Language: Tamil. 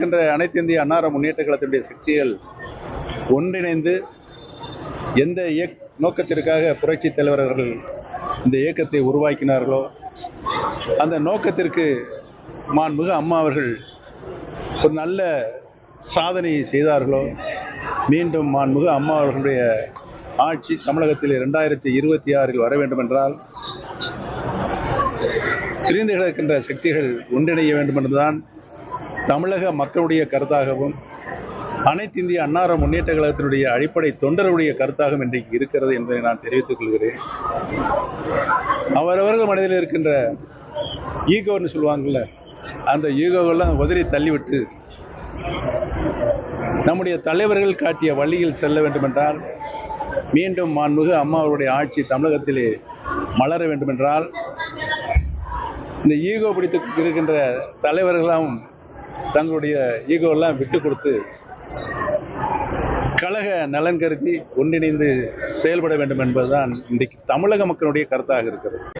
என்ற அனைத்து இந்திய அன்னார முன்னேற்ற கழகத்தினுடைய சக்திகள் ஒன்றிணைந்து எந்த நோக்கத்திற்காக புரட்சி தலைவர் அவர்கள் இந்த இயக்கத்தை உருவாக்கினார்களோ அந்த நோக்கத்திற்கு மாண்புமிகு அம்மா அவர்கள் ஒரு நல்ல சாதனையை செய்தார்களோ மீண்டும் மாண்புமிகு அம்மா அவர்களுடைய ஆட்சி தமிழகத்தில் 2026 வர வேண்டும் என்றால் பிரிந்து கிடக்கின்ற சக்திகள் ஒன்றிணைய வேண்டும் என்பதுதான் தமிழக மக்களுடைய கருத்தாகவும் அனைத்து இந்திய அன்னார முன்னேற்ற கழகத்தினுடைய அடிப்படை தொண்டர்களுடைய கருத்தாகவும் இன்றைக்கு இருக்கிறது என்பதை நான் தெரிவித்துக் கொள்கிறேன். அவரவர்கள் மனதில் இருக்கின்ற ஈகோன்னு சொல்லுவாங்கல்ல, அந்த ஈகோவெல்லாம் உதறி தள்ளிவிட்டு நம்முடைய தலைவர்கள் காட்டிய வழியில் செல்ல வேண்டும் என்றால் மீண்டும் மாண்புமிகு அம்மா அவருடைய ஆட்சி தமிழகத்திலே மலர வேண்டும் என்றால் இந்த ஈகோ பிடித்து இருக்கின்ற தலைவர்களெல்லாம் தங்களுடைய ஈகோவெல்லாம் விட்டு கொடுத்து கழக நலன் கருதி ஒன்றிணைந்து செயல்பட வேண்டும் என்பதுதான் இன்றைக்கு தமிழக மக்களுடைய கருத்தாக இருக்கிறது.